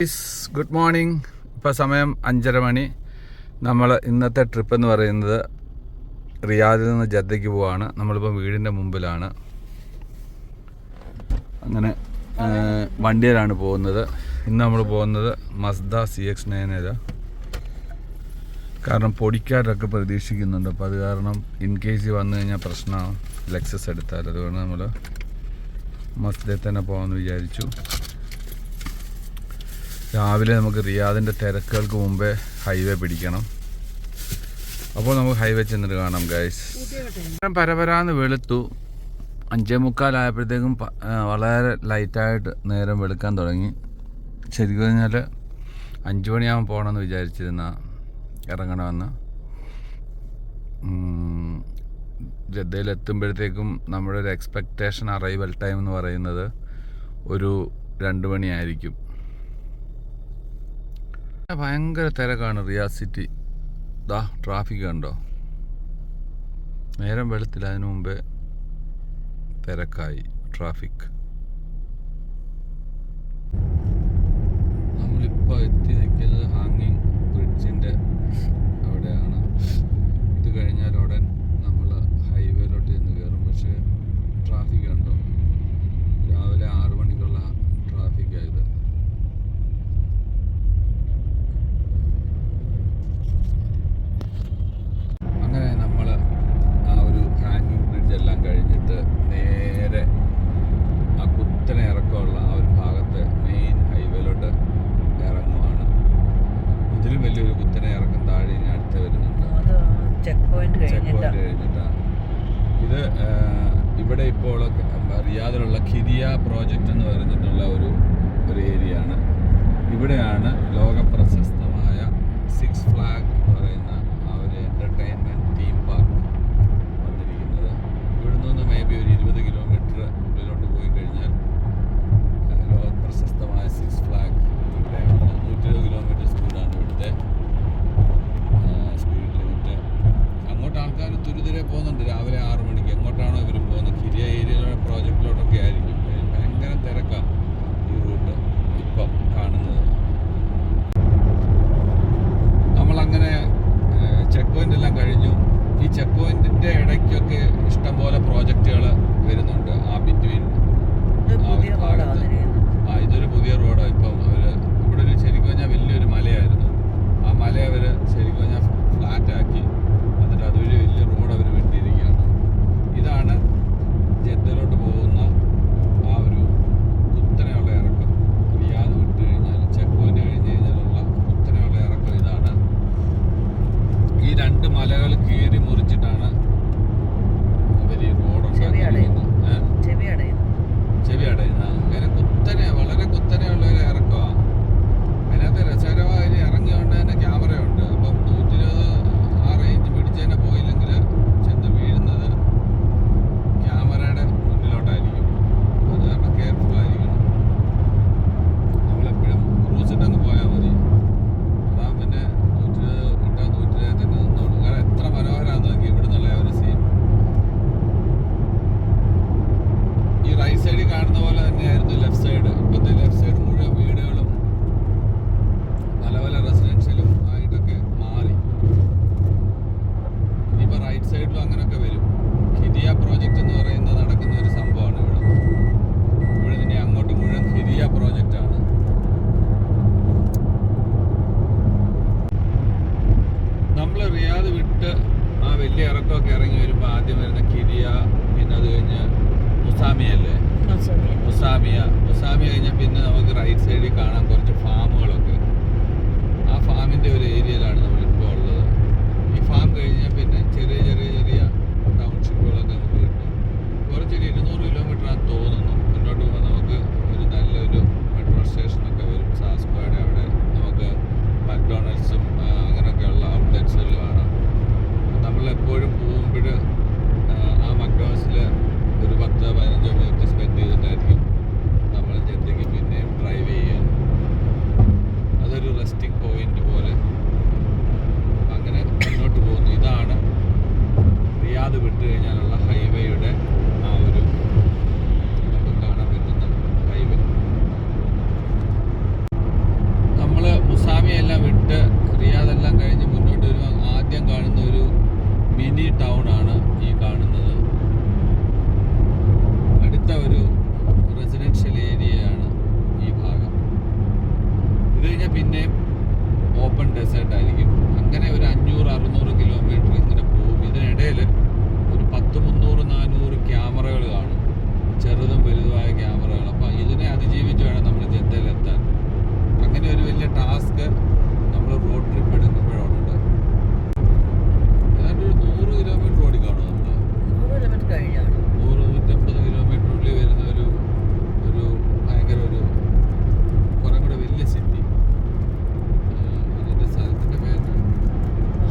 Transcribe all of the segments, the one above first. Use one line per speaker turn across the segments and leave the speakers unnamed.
Good morning. ഇപ്പോൾ സമയം 5:30 മണി. നമ്മൾ ഇന്നത്തെ ട്രിപ്പ് എന്ന് പറയുന്നത് റിയാദിൽ നിന്ന് ജദ്ദയ്ക്ക് പോവാണ്. നമ്മളിപ്പോൾ വീടിൻ്റെ മുമ്പിലാണ്. അങ്ങനെ വണ്ടിയിലാണ് പോകുന്നത്. ഇന്ന് നമ്മൾ പോകുന്നത് മസ്ദ CX-9. കാരണം പൊടിക്കാരൊക്കെ പ്രതീക്ഷിക്കുന്നുണ്ട്. അപ്പോൾ അത് കാരണം ഇൻ കേസ് വന്നു കഴിഞ്ഞാൽ പ്രശ്നമാണ് ലെക്സസ് എടുത്താൽ. അതുകൊണ്ട് നമ്മൾ മസ്ദയിൽ തന്നെ പോകാമെന്ന് വിചാരിച്ചു. രാവിലെ നമുക്ക് റിയാദിൻ്റെ തിരക്കുകൾക്ക് മുമ്പേ ഹൈവേ പിടിക്കണം. അപ്പോൾ നമുക്ക് ഹൈവേ ചെന്നിട്ട് കാണാം ഗൈസ്. പരപരാന്ന് വെളുത്തു. 5:45 വളരെ ലൈറ്റായിട്ട് നേരം വെളുക്കാൻ തുടങ്ങി. ശരിക്കും പറഞ്ഞാൽ 5 മണിയാകുമ്പോൾ പോകണമെന്ന് വിചാരിച്ചിരുന്ന ഇറങ്ങണമെന്ന്. ജദ്ദയിലെത്തുമ്പോഴത്തേക്കും നമ്മുടെ ഒരു എക്സ്പെക്റ്റേഷൻ അറൈവൽ ടൈം എന്ന് പറയുന്നത് ഒരു 2 മണിയായിരിക്കും. ഭയങ്കര തിരക്കാണ് റിയാദ് സിറ്റി. ട്രാഫിക് കണ്ടോ? നേരം വെളുത്തില്ല, അതിനു മുമ്പേ തിരക്കായി ട്രാഫിക്. നമ്മളിപ്പോൾ എത്തി നിൽക്കുന്നത് ഹാങ്ങിങ് ബ്രിഡ്ജിൻ്റെ അവിടെയാണ്. ഇത് കഴിഞ്ഞാൽ ഉടൻ നമ്മൾ ഹൈവേയിലോട്ട് ചെന്ന് കയറും. പക്ഷേ ട്രാഫിക് കണ്ടോ? രാവിലെ 6 മണിക്കുള്ള ട്രാഫിക്കായത്. അങ്ങനെ നമ്മൾ ആ ഒരു ഹാങ്ങിങ് ബ്രിഡ്ജെല്ലാം കഴിഞ്ഞിട്ട് നേരെ ആ കുത്തനെ ഇറക്കമുള്ള ആ ഒരു ഭാഗത്ത് മെയിൻ ഹൈവേയിലോട്ട് ഇറങ്ങുവാണ്. ഇതിലും വലിയൊരു കുത്തനെ ഇറക്കം താഴെ ഇനി അടുത്ത് വരുന്നുണ്ട്. ചെക്ക് പോയിന്റ് കഴിഞ്ഞിട്ടാണ് ഇത്. ഇവിടെ ഇപ്പോൾ റിയാദിലുള്ള ഖിദിയ പ്രോജക്റ്റ് എന്ന് പറഞ്ഞിട്ടുള്ള ഒരു ഏരിയ ആണ്. ഇവിടെയാണ് ലോക പ്രശസ്തമായ 6 ഫ്ലാഗ് എന്ന് പറയുന്ന ആ ഒരു എൻ്റർടൈൻമെൻറ്റ് തീം പാർക്ക് വന്നിരിക്കുന്നത്. ഇവിടെ നിന്ന് മേ ബി ഒരു 20 കിലോമീറ്റർ ഉള്ളിലോട്ട് പോയി കഴിഞ്ഞാൽ ലോക പ്രശസ്തമായ 6 ഫ്ലാഗ് ഇവിടെയാണ്. 120 കിലോമീറ്റർ സ്പീഡാണ് ഇവിടുത്തെ സ്പീഡ് ലിമിറ്റ്. അങ്ങോട്ട് ആൾക്കാർ തുരുതുരെ പോകുന്നുണ്ട്. രാവിലെ 6 മണിക്ക് എങ്ങോട്ടാണോ ഇവർ പോകുന്നത്, ഖിദിയ ഏരിയയിലുള്ള പ്രോജക്റ്റിലോട്ടൊക്കെ ആയിരിക്കും. ഭയങ്കര തിരക്കാണ് ഈ റൂട്ട് ഇപ്പം കാണുന്നത്. നമ്മളങ്ങനെ ചെക്ക് പോയിന്റ് എല്ലാം കഴിഞ്ഞു. ഈ ചെക്ക് പോയിന്റിന്റെ ഇടയ്ക്കൊക്കെ ഇഷ്ടംപോലെ പ്രോജക്റ്റുകൾ വരുന്നുണ്ട്. ആ ബിറ്റ്വീൻ ഇതൊരു പുതിയ റോഡാണ്. ഇപ്പം അവര് ഇവിടെ ഒരു ശരിക്കും പറഞ്ഞാൽ വലിയൊരു മലയായിരുന്നു. ആ മല അവർ ശരിക്കും പറഞ്ഞാൽ ഫ്ലാറ്റ് ആക്കി എന്നിട്ട് അതൊരു വലിയ റോഡ് അവർ വെട്ടിയിരിക്കുകയാണ്. ഇതാണ് ജദ്ദയിലോട്ട് പോകുന്ന ആ ഒരു കുത്തനെയുള്ള ഇറക്കം. റിയാദ് വിട്ട് കഴിഞ്ഞാൽ ചെക്ക് പോയിന്റ് കഴിഞ്ഞ് കഴിഞ്ഞാലുള്ള കുത്തനെയുള്ള ഇറക്കം ഇതാണ്. ഈ 2 മലകൾ കീറി മുറിച്ചിട്ടാണ് ഇവർ ഈ റോഡ് ഉണ്ടാക്കിയിരിക്കുന്നത്. ചെവി അടയുന്ന അങ്ങനെ കുത്തനെ, വളരെ കുത്തനെയുള്ള ഒരു ഇറക്കമാണ്. അതിനകത്ത് രസകരമായ ഇറങ്ങിയോണ്ട് തന്നെ ക്യാമറയുണ്ട്. അപ്പം 120 ആ റേഞ്ച് പിടിച്ച് തന്നെ പോയില്ലെങ്കിൽ ചെന്ന് വീഴുന്നത് ക്യാമറയുടെ മുന്നിലോട്ടായിരിക്കും. അത് കാരണം കെയർഫുൾ ആയിരിക്കണം. നമ്മളെപ്പോഴും ക്രൂസ് ഇട്ടങ്ങ് പോയാൽ മതി. അതാ പിന്നെ 120 ഇട്ടാൽ 120 തന്നെ നിന്നോളൂ. കാരണം എത്ര മനോഹരമാണെന്ന് നോക്കി ഇവിടെ നിന്നുള്ള ഒരു സീൻ. ഈ റൈറ്റ് സൈഡിൽ കാണുന്ന പോലെ തന്നെയായിരുന്നു ലെഫ്റ്റ് സൈഡ്. ഇപ്പോഴത്തെ ലെഫ്റ്റ് സൈഡ് മുഴുവൻ വീടുകളും പല പല റെസിഡൻഷ്യലും ആയിട്ടൊക്കെ മാറി. ഇനിയിപ്പോൾ റൈറ്റ് സൈഡിലും അങ്ങനെയൊക്കെ വരും. ഖിദിയ പ്രോജക്റ്റ് എന്ന് പറയുന്നത് നടക്കുന്ന ഒരു സംഭവമാണ് ഇവിടെ. ഇവിടെ ഇനി അങ്ങോട്ട് മുഴുവൻ ഖിദിയ പ്രോജക്റ്റാണ്. നമ്മൾ റിയാദ് വിട്ട് ആ വലിയ ഇറക്കമൊക്കെ ഇറങ്ങി വരുമ്പോൾ ആദ്യം വരുന്ന ഖിദിയ, പിന്നെ അത് കഴിഞ്ഞ് മുസാമിയല്ലേ, മുസാമിയ കഴിഞ്ഞാൽ പിന്നെ നമുക്ക് റൈറ്റ് സൈഡിൽ കാണാൻ കുറച്ച് ഫാമുകളൊക്കെ. ആ ഫാമിൻ്റെ ഒരു ഏരിയയിലാണ് നമ്മളിപ്പോൾ ഉള്ളത്. ഈ ഫാം കഴിഞ്ഞാൽ പിന്നെ ചെറിയ ചെറിയ ചെറിയ ടൗൺഷിപ്പുകളൊക്കെ നമുക്ക് കിട്ടും. കുറച്ചൊരു 200 കിലോമീറ്റർ ആണെന്ന് തോന്നുന്നു മുന്നോട്ട് പോകാൻ. നമുക്ക് ഒരു നല്ലൊരു മെട്രോ സ്റ്റേഷനൊക്കെ വരും. സാസ്കോയുടെ അവിടെ നമുക്ക് മക്ഡൊണാൾഡ്സും അങ്ങനെയൊക്കെയുള്ള ഔട്ട്ലെറ്റ്സുകൾ കാണാം. നമ്മളെപ്പോഴും പോകുമ്പോൾ ആ മക്ഡൊണാൾഡ്സിൽ ഒരു 10-15 മിനിറ്റ് സ്പെൻഡ് ചെയ്തിട്ടായിരിക്കും നമ്മൾ ജദ്ദയ്ക്ക് പിന്നെയും ഡ്രൈവ് ചെയ്യുക. കഴിഞ്ഞാൽ പിന്നെയും ഓപ്പൺ ഡെസേർട്ട് ആയിരിക്കും. അങ്ങനെ ഒരു 500-600 കിലോമീറ്റർ ഇങ്ങനെ പോകും. ഇതിനിടയിൽ ഒരു 10-300-400 ക്യാമറകൾ കാണും, ചെറുതും വലുതുമായ ക്യാമറകൾ. അപ്പോൾ ഇതിനെ അതിജീവിച്ച് വേണം നമ്മൾ ജദ്ദയിലെത്താൻ. അങ്ങനെ ഒരു വലിയ ടാസ്ക് നമ്മൾ റോഡ് ട്രിപ്പ് എടുക്കുമ്പോഴുണ്ട്. ഏതാണ്ട് ഒരു 100 കിലോമീറ്റർ ഓടിക്കാണോ നമ്മൾ? 100-150 കിലോമീറ്ററിനുള്ളിൽ വരുന്ന ഒരു ഭയങ്കര ഒരു കുറേ കൂടെ വലിയ സിറ്റി. ഇതിൻ്റെ സ്ഥലത്തിൻ്റെ പേര്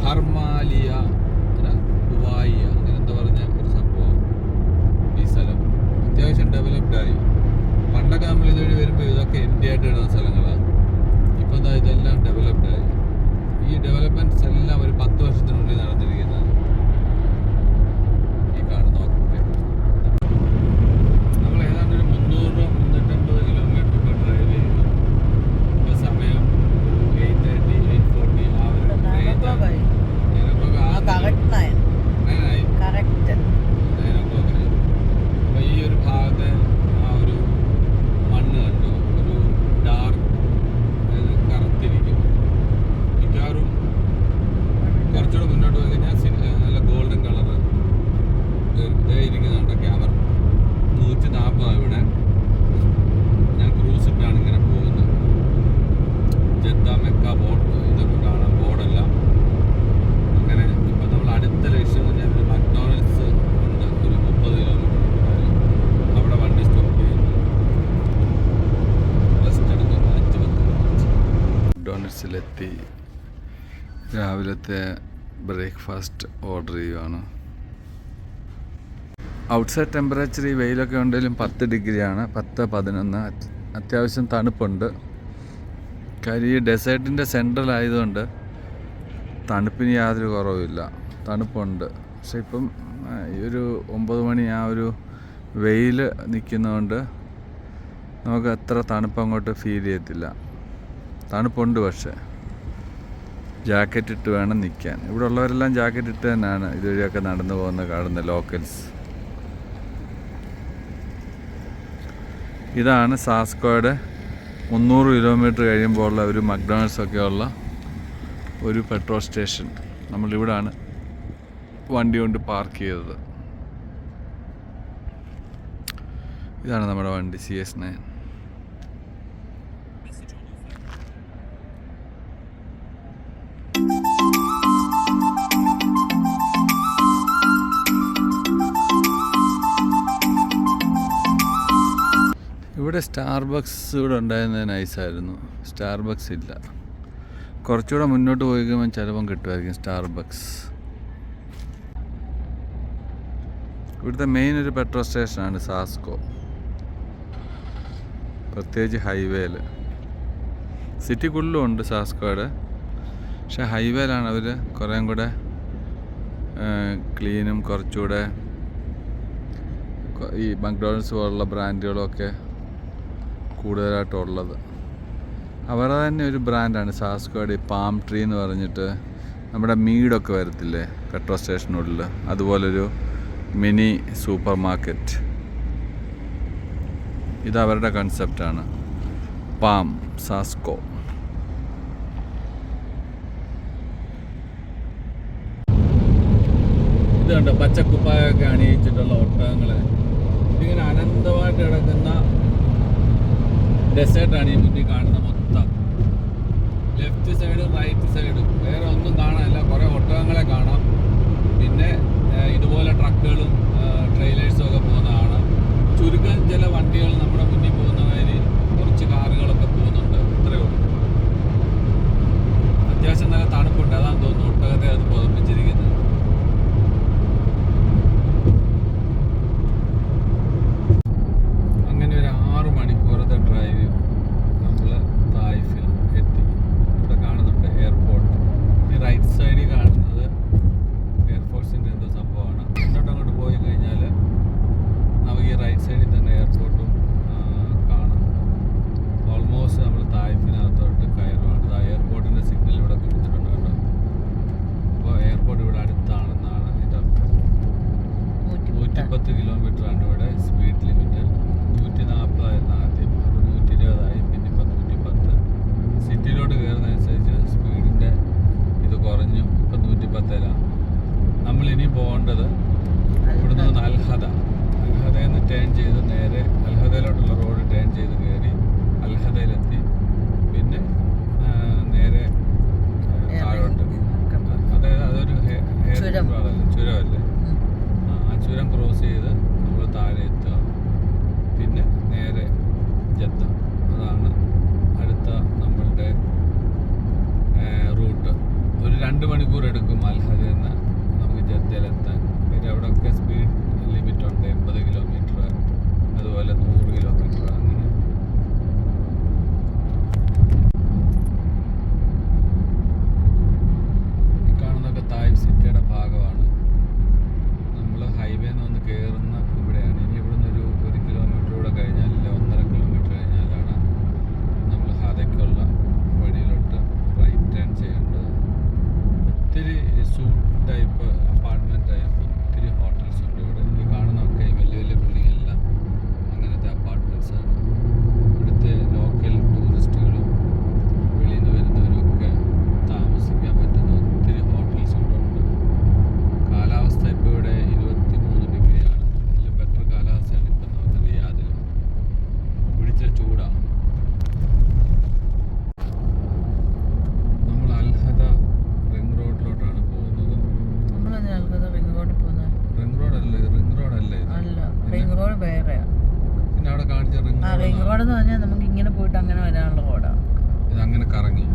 ഹർമാലിയ ദുബായി, അങ്ങനെ എന്താ പറഞ്ഞ ഒരു സംഭവം. ഈ സ്ഥലം അത്യാവശ്യം ഡെവലപ്ഡായി. പണ്ടൊക്കെ നമ്മൾ ഇതുവഴി വരുമ്പോൾ ഇതൊക്കെ ഇന്ത്യ ആയിട്ട് ഇടുന്ന സ്ഥലങ്ങളാണ്. ഇപ്പം എന്താ ഇതെല്ലാം ഡെവലപ്ഡായി. ഈ ഡെവലപ്മെൻറ്റ്സ് എല്ലാം ഒരു 10 വർഷത്തിനുള്ളിൽ നടന്നിരിക്കുന്നതാണ്. ഈ കാണുന്നതൊക്കെ നമ്മൾ ഏതാണ്ട് ഒരു 300-350 കിലോമീറ്റർ ഇപ്പോൾ ഡ്രൈവ് ചെയ്യുന്നു. ഇപ്പോൾ സമയം 8:30-8:40 ആ ഒരു അപ്പോൾ ഈ ഒരു ഭാഗത്തെ ആ ഒരു മണ്ണ് കണ്ടോ, ഒരു ഡാർക്ക് കറുത്തിരിക്കും. മിക്കവാറും കുറച്ചുകൂടെ മുന്നോട്ട് പോയി കഴിഞ്ഞാൽ നല്ല ഗോൾഡൻ കളറ് ഇരിക്കുന്നുണ്ട്. ക്യാമറ 140 ഇവിടെ. ഞാൻ ക്രൂസ് ഇട്ടാണ് ഇങ്ങനെ പോകുന്നത്. ജദ്ദ മെക്ക ബോർഡ് ഇതൊക്കെ കാണാം, ബോർഡെല്ലാം. അങ്ങനെ ഇപ്പം നമ്മൾ അടുത്ത ലക്ഷ്യം തന്നെ ഒരു മക്ഡോണൽഡ്സ് ഉണ്ട്, ഒരു 30 കിലോമീറ്റർ. അവിടെ വണ്ടി സ്റ്റോപ്പ് ചെയ്യുന്നു, റെസ്റ്റ് എടുക്കുന്നു 5-10 മിനിറ്റ്. മക്ഡോണൽഡ്സിലെത്തി രാവിലത്തെ ബ്രേക്ക്ഫാസ്റ്റ് ഓർഡർ ചെയ്യുകയാണ്. ഔട്ട്സൈഡ് ടെമ്പറേച്ചർ ഈ വെയിലൊക്കെ ഉണ്ടെങ്കിലും 10 ഡിഗ്രിയാണ്, 10-11. അത്യാവശ്യം തണുപ്പുണ്ട്. കാര്യം ഈ ഡെസേർട്ടിൻ്റെ സെൻട്രൽ ആയതുകൊണ്ട് തണുപ്പിന് യാതൊരു കുറവുമില്ല, തണുപ്പുണ്ട്. പക്ഷെ ഇപ്പം ഈ ഒരു 9 മണി ആ ഒരു വെയിൽ നിൽക്കുന്നതുകൊണ്ട് നമുക്ക് അത്ര തണുപ്പ് അങ്ങോട്ട് ഫീൽ ചെയ്യത്തില്ല. തണുപ്പുണ്ട്, പക്ഷേ ജാക്കറ്റ് ഇട്ട് വേണം നിൽക്കാൻ. ഇവിടെ ഉള്ളവരെല്ലാം ജാക്കറ്റ് ഇട്ട് തന്നെയാണ് ഇതുവഴിയൊക്കെ നടന്നു പോകുന്ന കാണുന്ന ലോക്കൽസ്. ഇതാണ് സാസ്കോയുടെ 300 കിലോമീറ്റർ കഴിയുമ്പോൾ ഉള്ള ഒരു മക്ഡൊണാൾഡ്സ് ഒക്കെ ഉള്ള ഒരു പെട്രോൾ സ്റ്റേഷൻ. നമ്മളിവിടാണ് വണ്ടി കൊണ്ട് പാർക്ക് ചെയ്തത്. ഇതാണ് നമ്മുടെ വണ്ടി CS9. ഇവിടെ സ്റ്റാർബക്സ് ഇവിടെ ഉണ്ടായിരുന്നത് നൈസായിരുന്നു. സ്റ്റാർബക്സ് ഇല്ല. കുറച്ചുകൂടെ മുന്നോട്ട് പോയി കഴിയുമ്പോൾ ചിലപ്പം കിട്ടുമായിരിക്കും സ്റ്റാർബക്സ്. ഇവിടുത്തെ മെയിൻ ഒരു പെട്രോൾ സ്റ്റേഷനാണ് സാസ്കോ, പ്രത്യേകിച്ച് ഹൈവേയിൽ. സിറ്റിക്കുള്ളിലും ഉണ്ട് സാസ്കോയുടെ, പക്ഷേ ഹൈവേയിലാണ് അവർ കുറേയും കൂടെ ക്ലീനും കുറച്ചുകൂടെ ഈ മക്ഡൊണാൾഡ്സ് പോലുള്ള ബ്രാൻഡുകളൊക്കെ കൂടുതലായിട്ടുള്ളത്. അവരുടെ തന്നെ ഒരു ബ്രാൻഡാണ് സാസ്കോയുടെ പാം ട്രീ എന്ന് പറഞ്ഞിട്ട്. നമ്മുടെ മീഡൊക്കെ വരത്തില്ലേ പെട്രോൾ സ്റ്റേഷനുള്ളിൽ, അതുപോലൊരു മിനി സൂപ്പർ മാർക്കറ്റ്. ഇത് അവരുടെ കൺസെപ്റ്റാണ്, പാം സാസ്കോ. ഇത് കണ്ടോ, പച്ചക്കുപ്പായൊക്കെ അണിയിച്ചിട്ടുള്ള ഒട്ടകങ്ങളെ. ഇതിങ്ങനെ അനന്തമായിട്ട് കിടക്കുന്ന ഡെസേർട്ടാണ് ഈ മുന്നിൽ കാണുന്ന മൊത്തം. ലെഫ്റ്റ് സൈഡും റൈറ്റ് സൈഡും വേറെ ഒന്നും കാണാനില്ല. കുറേ ഒട്ടകങ്ങളെ കാണാം. പിന്നെ ഇതുപോലെ ട്രക്കുകളും ട്രെയിലേഴ്സും ഒക്കെ പോകുന്ന കാണാം. ചുരുക്കം ചില വണ്ടികൾ നമ്മുടെ മുന്നിൽ പോകുന്ന മാതിരി കുറച്ച് കാറുകളൊക്കെ പോകുന്നുണ്ട്. ഇത്രയേ ഉള്ളൂ. അത്യാവശ്യം നല്ല തണുപ്പുണ്ട്, അതാണെന്ന് തോന്നുന്നു ഒട്ടകത്തെ അത് പുതപ്പിച്ചിരിക്കുന്നത്. അങ്ങനെ ഒരു 6 മണിക്കൂറത്തെ ഡ്രൈവ് നമ്മൾ തായിഫിൽ എത്തി. ഇവിടെ കാണുന്നുണ്ട് എയർപോർട്ട്. ഈ റൈറ്റ് സൈഡിൽ കാണുന്നത് എയർഫോഴ്സിൻ്റെ എന്തോ സംഭവമാണ്. അങ്ങോട്ട് പോയി കഴിഞ്ഞാൽ നമുക്ക് ഈ റൈറ്റ് സൈഡിൽ തന്നെ എയർപോർട്ടും മണിക്കൂർ എടുക്കും അൽഹദയിൽ നിന്ന് നമുക്ക് ജദ്ദയിലെത്താൻ. പിന്നെ അവിടെയൊക്കെ സ്പീഡ് ലിമിറ്റ് ഉണ്ട്, 80 കിലോമീറ്റർ, അതുപോലെ 100 കിലോമീറ്റർ അങ്ങനെ. ഈ കാണുന്നതൊക്കെ തായിഫ് സിറ്റിയുടെ ഭാഗമാണ്. നമ്മൾ ഹൈവേന്ന് വന്ന് കയറുന്ന ഇവിടെയാണ്. ഇനി ഇവിടുന്ന് ഒരു 1 കിലോമീറ്റർ കൂടെ കഴിഞ്ഞാൽ, 1.5 കിലോമീറ്റർ കഴിഞ്ഞാലാണ് നമ്മൾ ഹദയ്ക്കുള്ള വഴിയിലോട്ട് റൈറ്റ് ടേൺ ചെയ്യേണ്ടത്. ഒത്തിരി സൂട്ട് ടൈപ്പ്, അപ്പാർട്ട്മെൻറ്റ് ടൈപ്പ് ഒത്തിരി ഹോട്ടൽസ് ഉണ്ട് ഇവിടെ. ഈ കാണുന്നതൊക്കെ വലിയ വലിയ ബിൽഡിംഗ് എല്ലാം അങ്ങനത്തെ അപ്പാർട്ട്മെൻറ്റ്സ് ആണ്. ഇവിടുത്തെ ലോക്കൽ ടൂറിസ്റ്റുകളും വെളിയിൽ നിന്ന് വരുന്നവരും ഒക്കെ താമസിക്കാൻ പറ്റുന്ന ഒത്തിരി ഹോട്ടൽസ് ഇവിടെ ഉണ്ട്. കാലാവസ്ഥ ഇപ്പോൾ ഇവിടെ 23 ഡിഗ്രിയാണ്. ഇതിലും ബെറ്റർ കാലാവസ്ഥയാണ് ഇപ്പം നമുക്ക് റിയാദിൽ. പിടിച്ച ചൂടാണ്. നമ്മൾ അൽഹദ റിംഗ് റോഡിലോട്ടാണ് പോകുന്നത്. റിംഗ് റോഡ്
വേറെയാ.
പിന്നെ അവിടെ കാണിച്ച
റിംഗ് റോഡ് എന്ന് പറഞ്ഞാൽ നമുക്ക് ഇങ്ങനെ പോയിട്ട് അങ്ങനെ വരാനുള്ള റോഡാണ്.
ഇത് അങ്ങനെ കറങ്ങി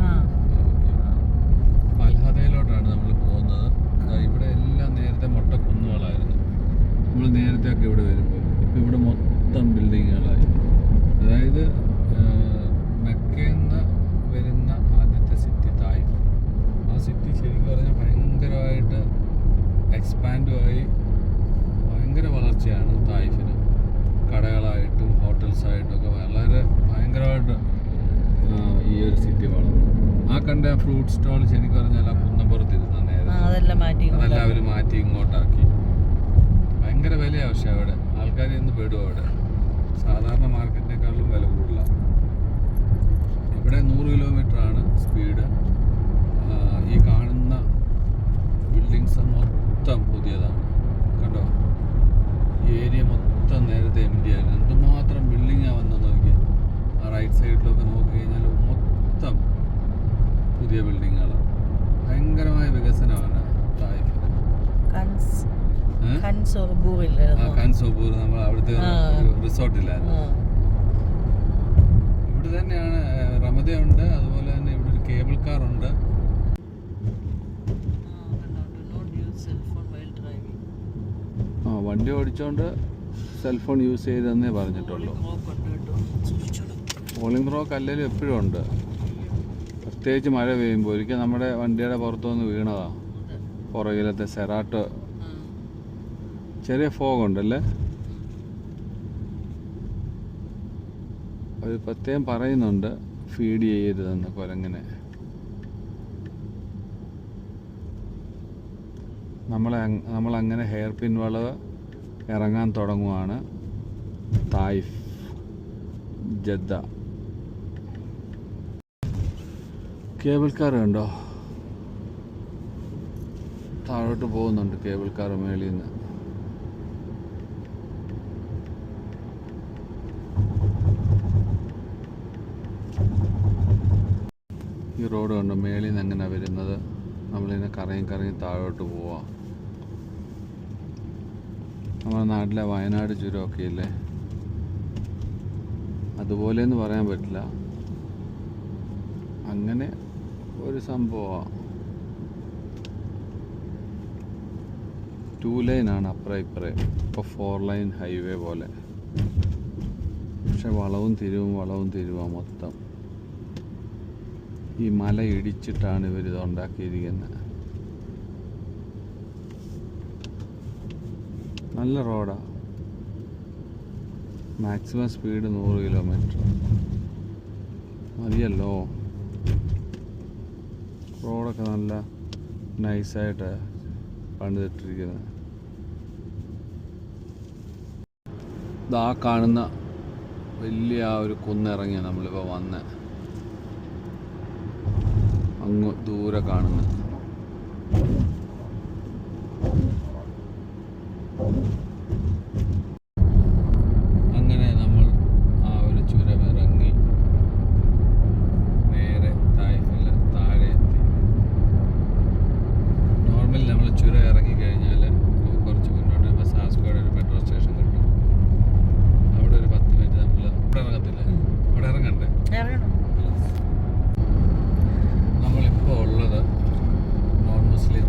അൽഹദയിലോട്ടാണ് നമ്മൾ പോകുന്നത്. ഇവിടെ എല്ലാം നേരത്തെ മൊട്ടക്കുന്നുകളായിരുന്നു. നമ്മൾ നേരത്തെ ഒക്കെ ഇവിടെ വരുമ്പോൾ ഇപ്പം ഇവിടെ മൊത്തം ബിൽഡിങ്ങുകളായി. അതായത് മക്കയിൽ നിന്ന് വരുന്ന ആദ്യത്തെ സിറ്റി തായിഫ്. ആ സിറ്റി ശരിക്കും പറഞ്ഞാൽ ഭയങ്കരമായിട്ട് എക്സ്പാൻഡുമായി ഭയങ്കര വളർച്ചയാണ് തായിഫിന്. കടകളായിട്ടും ഹോട്ടൽസായിട്ടും ഒക്കെ വളരെ ഭയങ്കരമായിട്ട് ഈ ഒരു സിറ്റി വളർന്നു. ആ കണ്ട ഫ്രൂട്ട് സ്റ്റോൾ ശരിക്കും പറഞ്ഞാൽ ആ കുന്നപ്പുറത്തിരുന്ന നേരം അതെല്ലാം അവർ മാറ്റി ഇങ്ങോട്ടാക്കി. ഭയങ്കര വിലയാണ്. പക്ഷെ അവിടെ ആൾക്കാർ ഇന്ന് പെടും. അവിടെ സാധാരണ മാർക്കറ്റിനേക്കാളും വില കൂടുതലാണ്. ഇവിടെ 100 കിലോമീറ്റർ ആണ് സ്പീഡ്. ഈ കാണുന്ന ബിൽഡിങ്സ് മൊത്തം പുതിയതാണ്. കണ്ടോ, ഈ ഏരിയ മൊത്തം നേരത്തെ എംപ്റ്റി ആയിരുന്നു. എന്തുമാത്രം ബിൽഡിങ്ങാണ് വന്നെന്ന് നോക്കിയാൽ. ആ റൈറ്റ് സൈഡിലൊക്കെ നോക്കി കഴിഞ്ഞാൽ മൊത്തം പുതിയ ബിൽഡിങ്ങുകളാണ്. ഭയങ്കരമായ വികസനമാണ് തായിഫിൽ. കൻസോബൂർ നമ്മൾ അവിടുത്തെ റിസോർട്ടില്ലായിരുന്നു. ഇവിടെ തന്നെയാണ് റമദയുണ്ട്. അതുപോലെ തന്നെ ഇവിടെ ഒരു കേബിൾ കാർ ഉണ്ട്. വണ്ടി ഓടിച്ചോണ്ട് സെൽഫോൺ യൂസ് ചെയ്തെന്നേ പറഞ്ഞിട്ടുള്ളൂ. പോളിംഗ് റോക്ക് അല്ലെങ്കിലും എപ്പോഴും ഉണ്ട്. പ്രത്യേകിച്ച് മഴ പെയ്യുമ്പോൾ. ഒരിക്കൽ നമ്മുടെ വണ്ടിയുടെ പുറത്തുനിന്ന് വീണതാ. പുറകിലത്തെ സെറാട്ട് ചെറിയ ഫോഗുണ്ടല്ലേ. ഒരു പ്രത്യേകം പറയുന്നുണ്ട് ഫീഡ് ചെയ്യരുതെന്ന് കുരങ്ങനെ. നമ്മളങ്ങനെ ഹെയർ പിൻ വളവ് ഇറങ്ങാൻ തുടങ്ങുവാണ്. Taif Jeddah. കേബിൾ കാർ കണ്ടോ, താഴോട്ട് പോകുന്നുണ്ട് കേബിൾ കാർ മേളിൽ നിന്ന്. ഈ റോഡ് കണ്ടോ, മേളിൽ നിന്ന് എങ്ങനെ വരുന്നത്. നമ്മളിങ്ങനെ കറങ്ങി താഴോട്ട് പോവാം. നമ്മുടെ നാട്ടിലെ വയനാട് ചുരമൊക്കെ ഇല്ലേ, അതുപോലെയെന്ന് പറയാൻ പറ്റില്ല, അങ്ങനെ ഒരു സംഭവമാണ്. 2 ലൈനാണ് അപ്പുറം ഇപ്പുറം. ഇപ്പോൾ 4 ലൈൻ ഹൈവേ പോലെ. പക്ഷെ വളവും തിരിവാണ് മൊത്തം. ഈ മല ഇടിച്ചിട്ടാണ് ഇവരിത് ഉണ്ടാക്കിയിരിക്കുന്നത്. നല്ല റോഡാണ്. മാക്സിമം സ്പീഡ് 100 കിലോമീറ്റർ മതിയല്ലോ. റോഡൊക്കെ നല്ല നൈസായിട്ട് പണിതിട്ടിരിക്കുന്നത്. ഇതാ കാണുന്ന വലിയ ആ ഒരു കുന്നിറങ്ങിയാണ് നമ്മളിപ്പോൾ വന്ന്. അങ്ങ് ദൂരെ കാണുന്ന അങ്ങനെ നമ്മൾ ആ ഒരു ചുരമിറങ്ങി നേരെ തായിഫിൽ താഴെ എത്തി. നോർമലി നമ്മൾ ചുരം ഇറങ്ങി കഴിഞ്ഞാൽ കുറച്ച് മുന്നോട്ട് ബസാസ്കോയുടെ ഒരു പെട്രോൾ സ്റ്റേഷൻ കിട്ടും. അവിടെ ഒരു 10 മിനിറ്റ് നമ്മൾ ഇവിടെ ഇറങ്ങത്തില്ല. അവിടെ ഇറങ്ങണ്ടേ? നമ്മളിപ്പോൾ ഉള്ളത് നോൺ മുസ്ലിം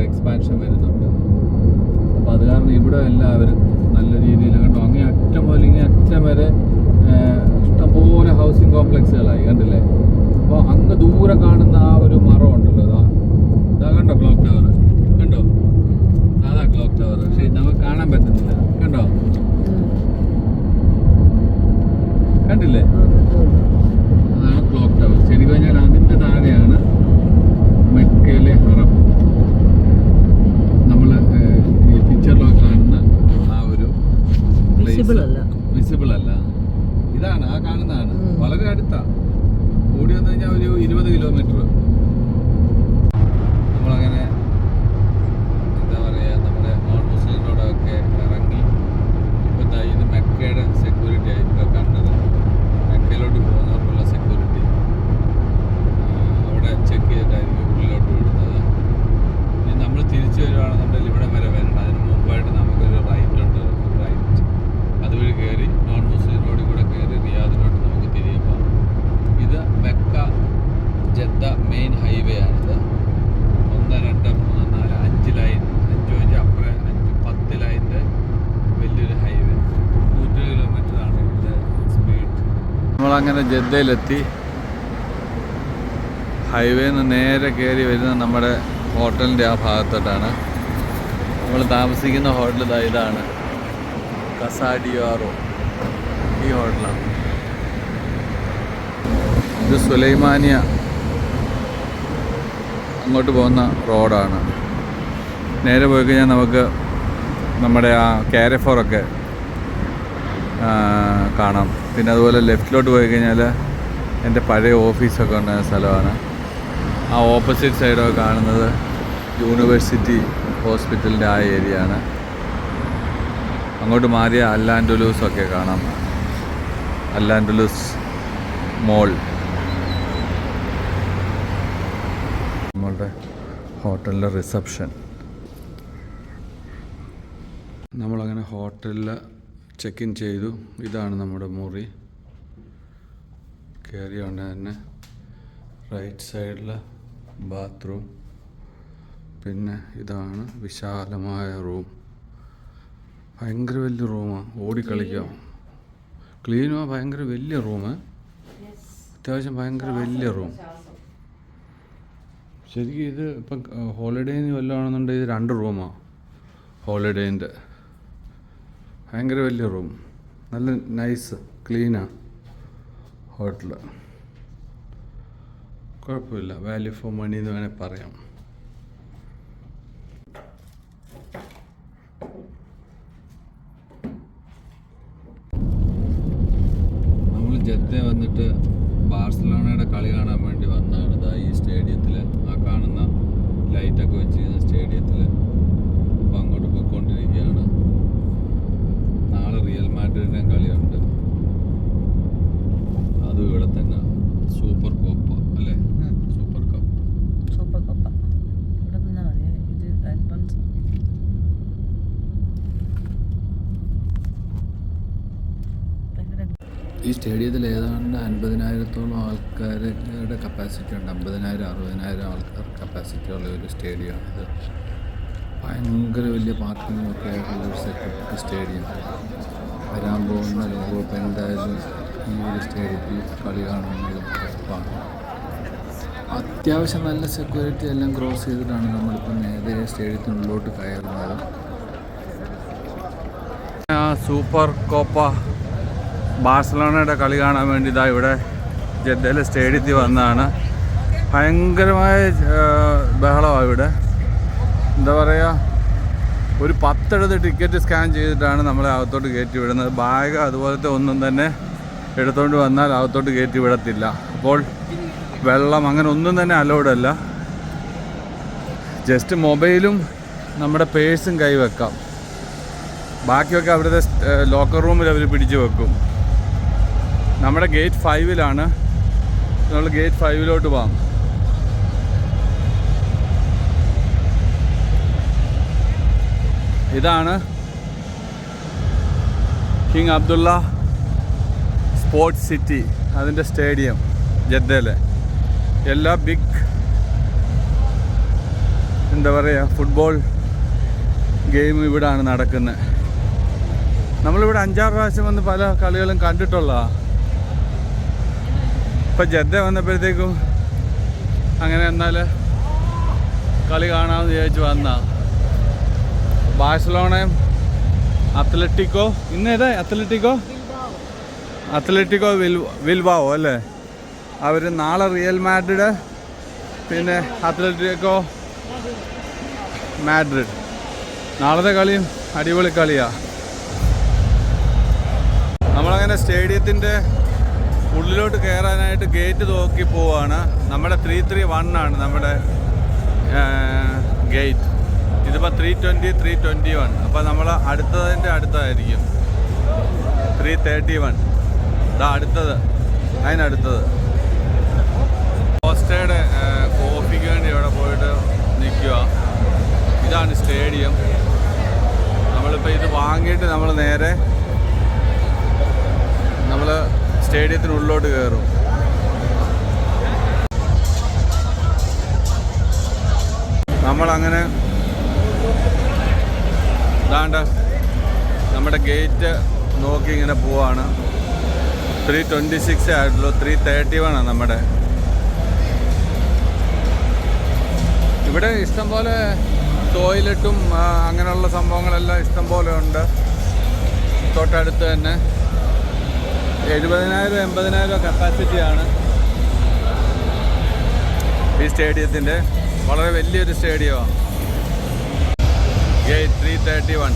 എക്സ്പാൻഷൻ വരുന്നുണ്ട്. അപ്പോൾ അത് കാരണം ഇവിടെ എല്ലാവരും നല്ല രീതിയിൽ കണ്ടോ, അങ്ങേ അറ്റം പോലെ ഇങ്ങനെ അറ്റം വരെ ഇഷ്ടംപോലെ ഹൗസിംഗ് കോംപ്ലക്സുകളായി കണ്ടില്ലേ. അപ്പോൾ അങ്ങ് ദൂരെ കാണുന്ന ആ ഒരു മരം ഉണ്ടല്ലോ, ഇതാ കണ്ടോ ക്ലോക്ക് ടവർ കണ്ടോ, അതാ ക്ലോക്ക് ടവർ. പക്ഷേ നമുക്ക് കാണാൻ പറ്റുന്നില്ല, കണ്ടോ, കണ്ടില്ലേ, അതാണ് ക്ലോക്ക് ടവർ. ശരിക്കും പറഞ്ഞാൽ അതിൻ്റെ താഴെയാണ് മെക്കയിലെ ഹറം. നമ്മൾ ഈ പിക്ചറിലൊക്കെ കാണുന്ന ആ ഒരു വിസിബിൾ അല്ല, ഇതാണ് ആ കാണുന്നതാണ്, വളരെ അടുത്താണ്. കൂടി വന്നു കഴിഞ്ഞാൽ ഒരു 20 കിലോമീറ്റർ. നമ്മളങ്ങനെ എന്താ പറയുക, നമ്മുടെ നോൺ മുസ്ലിം റോഡൊക്കെ ഇറങ്ങി ഇപ്പം എന്താ ഇത് മെക്കയുടെ സെക്യൂരിറ്റി ആയി ഇപ്പോൾ കണ്ടത്. മെക്കയിലോട്ട് പോകുന്നവർക്കുള്ള സെക്യൂരിറ്റി അവിടെ ചെക്ക് ചെയ്തിട്ടായിരിക്കും ഉള്ളിലോട്ട് വിടുന്നത്. ഇനി നമ്മൾ തിരിച്ചു വരുവാണെന്നുണ്ടെങ്കിൽ ഇവിടെ വരെ വരണം. അതിന് മുമ്പായിട്ട് നമുക്കൊരു റൈറ്റ് ഉണ്ട്, റൈറ്റ് അതുവഴി കയറി നോൺ മുസ്ലിം റോഡിൽ കൂടെ കയറി റിയാദിലോട്ട് നമുക്ക് തിരികെ പോകാം. ഇത് മെക്ക ജദ്ദ മെയിൻ ഹൈവേ ആണിത്. 1, 2, 3, 4, 5 ലൈൻ, 5 അപ്പുറം 10 ലൈൻ്റെ വലിയൊരു ഹൈവേ. 100 കിലോമീറ്ററാണ് ഇതിൻ്റെ സ്പീഡ്. നമ്മളങ്ങനെ ജദ്ദയിലെത്തി. ഹൈവേന്ന് നേരെ കയറി വരുന്ന നമ്മുടെ ഹോട്ടലിൻ്റെ ആ ഭാഗത്തോട്ടാണ്. നമ്മൾ താമസിക്കുന്ന ഹോട്ടൽ ഇതാണ് കസാഡിയാറോ, ഈ ഹോട്ടലാണ്. ഇത് സുലൈമാനിയ അങ്ങോട്ട് പോകുന്ന റോഡാണ്. നേരെ പോയി കഴിഞ്ഞാൽ നമുക്ക് നമ്മുടെ ആ കാരഫോറൊക്കെ കാണാം. പിന്നെ അതുപോലെ ലെഫ്റ്റിലോട്ട് പോയി കഴിഞ്ഞാൽ എൻ്റെ പഴയ ഓഫീസൊക്കെ ഉണ്ടായ സ്ഥലമാണ്. ആ ഓപ്പോസിറ്റ് സൈഡൊക്കെ കാണുന്നത് യൂണിവേഴ്സിറ്റി ഹോസ്പിറ്റലിൻ്റെ ആ ഏരിയ ആണ്. അങ്ങോട്ട് മാറിയ അല്ലാൻഡലൂസൊക്കെ കാണാം, അല്ലാൻഡലൂസ് മോൾ. നമ്മളുടെ ഹോട്ടലിലെ റിസപ്ഷൻ. നമ്മളങ്ങനെ ഹോട്ടലിൽ ചെക്ക് ഇൻ ചെയ്തു. ഇതാണ് നമ്മുടെ മുറി. കയറിയോണ്ട് തന്നെ റൈറ്റ് സൈഡിൽ ബാത്റൂം. പിന്നെ ഇതാണ് വിശാലമായ റൂം. ഭയങ്കര വലിയ റൂമാണ്, ഓടിക്കളിക്കാം. ക്ലീനുമാണ്, ഭയങ്കര വലിയ റൂം, അത്യാവശ്യം ഭയങ്കര വലിയ റൂം. ശരിക്കും ഇത് ഇപ്പം ഹോളിഡേന്ന് വല്ലതാണെന്നുണ്ടെങ്കിൽ ഇത് 2 റൂമാണ് ഹോളിഡേൻ്റെ. ഭയങ്കര വലിയ റൂം, നല്ല നൈസ് ക്ലീനാണ് ഹോട്ടൽ. കുഴപ്പമില്ല, വാല്യൂ ഫോർ മണി എന്ന് വേണേൽ പറയാം. നമ്മൾ ജദ്ദ വന്നിട്ട് ബാർസലോണയുടെ കളി കാണാൻ വേണ്ടി വന്നതാണ്. ഇതാ ഈ സ്റ്റേഡിയത്തിൽ, ആ കാണുന്ന ലൈറ്റൊക്കെ വെച്ചിരുന്ന സ്റ്റേഡിയത്തിൽ. അപ്പോൾ അങ്ങോട്ട് പോയിക്കൊണ്ടിരിക്കുകയാണ്. നാളെ റിയൽ മാഡ്രിഡിൻ്റെ കളിയുണ്ട്, അതും ഇവിടെ തന്നെ. സൂപ്പർ കോപ്പ അല്ലേ, സൂപ്പർ കപ്പ്.
ഇവിടെ നിന്നാ മതി. ഇത് എൻട്രൻസ്.
ഈ സ്റ്റേഡിയത്തിൽ ഏതാണ്ട് 50,000-ഓളം ആൾക്കാരുടെ കപ്പാസിറ്റി ഉണ്ട്. 50,000, 60,000 ആൾക്കാർ കപ്പാസിറ്റി ഉള്ള ഒരു സ്റ്റേഡിയമാണിത്. ഭയങ്കര വലിയ പാർക്കിങ്ങൊക്കെ ആയിട്ടുള്ള ഒരു സെറ്റപ്പ് സ്റ്റേഡിയം. വരാൻ പോകുന്ന ലോകകപ്പ് എന്തായാലും ഈ ഒരു സ്റ്റേഡിയത്തിൽ കളി കാണുന്നത് ഉറപ്പാണ്. അത്യാവശ്യം നല്ല സെക്യൂരിറ്റി എല്ലാം ക്രോസ് ചെയ്തിട്ടാണ് നമ്മളിപ്പോൾ നേരെ സ്റ്റേഡിയത്തിനുള്ളിലോട്ട് കയറുന്നത്. ആ സൂപ്പർ കോപ്പ ബാർസലോണയുടെ കളി കാണാൻ വേണ്ടി ഇതാ ഇവിടെ ജദ്ദയിലെ സ്റ്റേഡിയത്തിൽ വന്നതാണ്. ഭയങ്കരമായ ബഹളമാണ് ഇവിടെ. എന്താ പറയുക, ഒരു 10 ടിക്കറ്റ് സ്കാൻ ചെയ്തിട്ടാണ് നമ്മളെ അകത്തോട്ട് കയറ്റി വിടുന്നത്. ബാഗ് അതുപോലത്തെ ഒന്നും തന്നെ എടുത്തുകൊണ്ട് വന്നാൽ അകത്തോട്ട് കയറ്റി വിടത്തില്ല. അപ്പോൾ വെള്ളം അങ്ങനെ ഒന്നും തന്നെ അലൗഡ് അല്ല. ജസ്റ്റ് മൊബൈലും നമ്മുടെ പേഴ്സും കൈ വെക്കാം. ബാക്കിയൊക്കെ അവിടുത്തെ ലോക്കർ റൂമിൽ അവർ പിടിച്ചു വെക്കും. നമ്മുടെ ഗേറ്റ് 5-ലാണ്. നമ്മൾ ഗേറ്റ് 5-ലോട്ട് പോകാം. ഇതാണ് കിങ് അബ്ദുള്ള സ്പോർട്സ് സിറ്റി, അതിൻ്റെ സ്റ്റേഡിയം ജദ്ദയിലെ. എല്ലാ ബിഗ് എന്താ പറയുക ഫുട്ബോൾ ഗെയിം ഇവിടാണ് നടക്കുന്നത്. നമ്മളിവിടെ 5-6 പ്രാവശ്യം വന്ന് പല കളികളും കണ്ടിട്ടുള്ളതാണ്. ഇപ്പം ജദ്ദ വന്നപ്പോഴത്തേക്കും അങ്ങനെ എന്നാൽ കളി കാണാമെന്ന് വിചാരിച്ച് വന്നാ. ബാഴ്സലോണയും അത്ലറ്റിക്കോ ഇന്നേതാ അത്ലറ്റിക്കോ വിൽബാവോ അല്ലേ, അവർ നാളെ റിയൽ മാഡ്രിഡ്, പിന്നെ അത്ലറ്റിക്കോ മാഡ്രിഡ്. നാളത്തെ കളിയും അടിപൊളി കളിയാണ്. നമ്മളങ്ങനെ സ്റ്റേഡിയത്തിൻ്റെ ഉള്ളിലോട്ട് കയറാനായിട്ട് ഗേറ്റ് നോക്കി പോവാണ്. നമ്മുടെ 331 ആണ് നമ്മുടെ ഗേറ്റ്. ഇതിപ്പോൾ 320, 321. അപ്പോൾ നമ്മൾ അടുത്തതായിരിക്കും 331. ഇതാ അടുത്തത്, അതിനടുത്തത്. കോസ്റ്റയുടെ കോഫിക്ക് വേണ്ടി ഇവിടെ പോയിട്ട് നിൽക്കുക. ഇതാണ് സ്റ്റേഡിയം. നമ്മളിപ്പോൾ ഇത് വാങ്ങിയിട്ട് നമ്മൾ നേരെ സ്റ്റേഡിയത്തിനുള്ളിലോട്ട് കയറും. നമ്മളങ്ങനെ ഇതാണ്ട് നമ്മുടെ ഗേറ്റ് നോക്കി ഇങ്ങനെ പോവാണ്. 326 ആയിട്ടുള്ളൂ, 331 ആണ് നമ്മുടെ. ഇവിടെ ഇഷ്ടംപോലെ ടോയ്ലറ്റും അങ്ങനെയുള്ള സംഭവങ്ങളെല്ലാം ഇഷ്ടംപോലെ ഉണ്ട്. തൊട്ടടുത്ത് തന്നെ 70,000-80,000 കപ്പാസിറ്റിയാണ് ഈ സ്റ്റേഡിയത്തിൻ്റെ. വളരെ വലിയൊരു സ്റ്റേഡിയമാണ്. ഗേറ്റ് 331.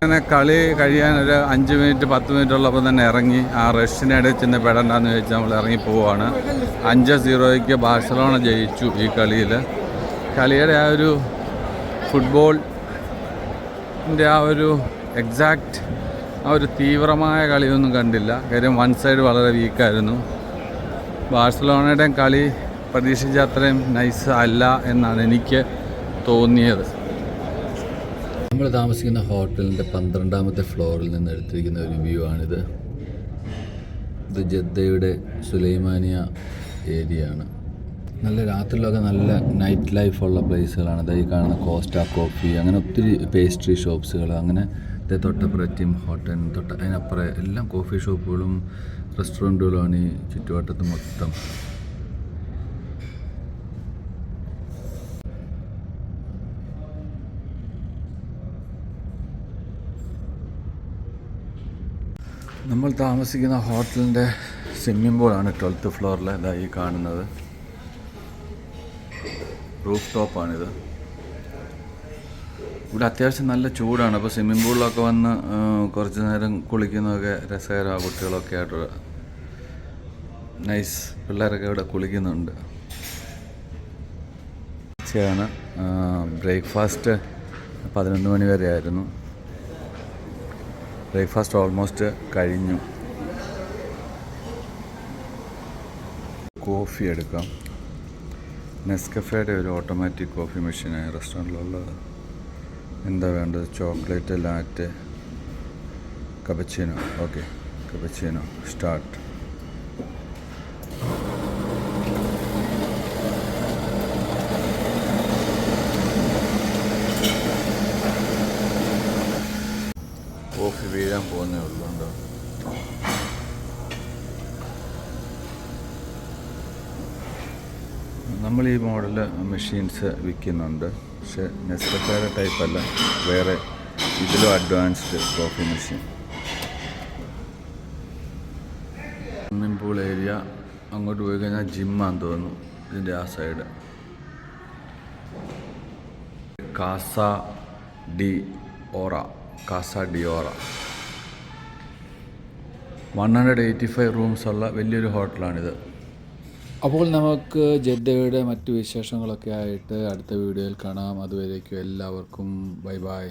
അങ്ങനെ കളി കഴിയാൻ ഒരു 5 മിനിറ്റ് 10 മിനിറ്റ് ഉള്ളപ്പോൾ തന്നെ ഇറങ്ങി. ആ റഷിനിടയിൽ ചെന്ന് പെടണ്ടെന്ന് ചോദിച്ചാൽ നമ്മൾ ഇറങ്ങി പോവുകയാണ്. 5-0 ബാഴ്സലോണ ജയിച്ചു ഈ കളിയിൽ. കളിയുടെ ആ ഒരു ഫുട്ബോളിൻ്റെ ആ ഒരു എക്സാക്റ്റ് ആ ഒരു തീവ്രമായ കളിയൊന്നും കണ്ടില്ല. കാര്യം വൺ സൈഡ് വളരെ വീക്കായിരുന്നു. ബാഴ്സലോണയുടെയും കളി പ്രതീക്ഷിച്ച അത്രയും നൈസ് അല്ല എന്നാണ് എനിക്ക് തോന്നിയത്.
നമ്മൾ താമസിക്കുന്ന ഹോട്ടലിൻ്റെ 12ാമത്തെ ഫ്ലോറിൽ നിന്ന് എടുത്തിരിക്കുന്ന ഒരു വ്യൂ ആണിത്. ഇത് ജദ്ദയുടെ സുലൈമാനിയ ഏരിയ ആണ്. നല്ല രാത്രിയിലൊക്കെ നല്ല നൈറ്റ് ലൈഫുള്ള പ്ലേസുകളാണ്. അതായത് കാണുന്ന കോസ്റ്റ കോഫി, അങ്ങനെ ഒത്തിരി പേസ്ട്രി ഷോപ്സുകൾ, അങ്ങനെ തൊട്ടപ്പുറം ഹോട്ടൽ, അതിനപ്പുറം എല്ലാം കോഫി ഷോപ്പുകളും റെസ്റ്റോറൻറ്റുകളുമാണ് ഈ ചുറ്റുവട്ടത്ത് മൊത്തം. നമ്മൾ താമസിക്കുന്ന ഹോട്ടലിൻ്റെ സ്വിമ്മിംഗ് പൂളാണ് 12th ഫ്ലോറിൽ ഇതായി കാണുന്നത്. റൂഫ് ടോപ്പാണിത്. ഇവിടെ അത്യാവശ്യം നല്ല ചൂടാണ്. അപ്പോൾ സ്വിമ്മിംഗ് പൂളിലൊക്കെ വന്ന് കുറച്ച് നേരം കുളിക്കുന്നതൊക്കെ രസകരമാണ്. കുട്ടികളൊക്കെ ആയിട്ട് നൈസ്, പിള്ളേരൊക്കെ ഇവിടെ കുളിക്കുന്നുണ്ട്. ഉച്ചയാണ്. ബ്രേക്ക്ഫാസ്റ്റ് 11 മണി വരെ ആയിരുന്നു. ബ്രേക്ക്ഫാസ്റ്റ് ഓൾമോസ്റ്റ് കഴിഞ്ഞു. കോഫി എടുക്കാം. നെസ്കഫേയുടെ ഒരു ഓട്ടോമാറ്റിക് കോഫി മെഷീനാണ് റെസ്റ്റോറൻറ്റിലുള്ളത്. എന്താ വേണ്ടത്? Chocolate, latte, cappuccino. Okay, cappuccino start. Coffee വീഴാൻ പോകുന്നേ ഉള്ളൂ. നമ്മൾ ഈ മോഡൽ മെഷീൻസ് വിൽക്കുന്നുണ്ട്. പക്ഷേ നെസ്കഫേയുടെ ടൈപ്പല്ല, വേറെ ഇതിലും advanced coffee machine. Swimming pool area അങ്ങോട്ട് പോയി കഴിഞ്ഞാൽ ജിമ്മാന്ന് തോന്നുന്നു. ഇതിൻ്റെ ആ സൈഡ് കാസ ഡിയോറ 185 റൂംസ് ഉള്ള വലിയൊരു ഹോട്ടലാണിത്. അപ്പോൾ നമുക്ക് ജദ്ദയുടെ മറ്റു വിശേഷങ്ങളൊക്കെ ആയിട്ട് അടുത്ത വീഡിയോയിൽ കാണാം. അതുവരേക്കും എല്ലാവർക്കും ബൈ ബൈ.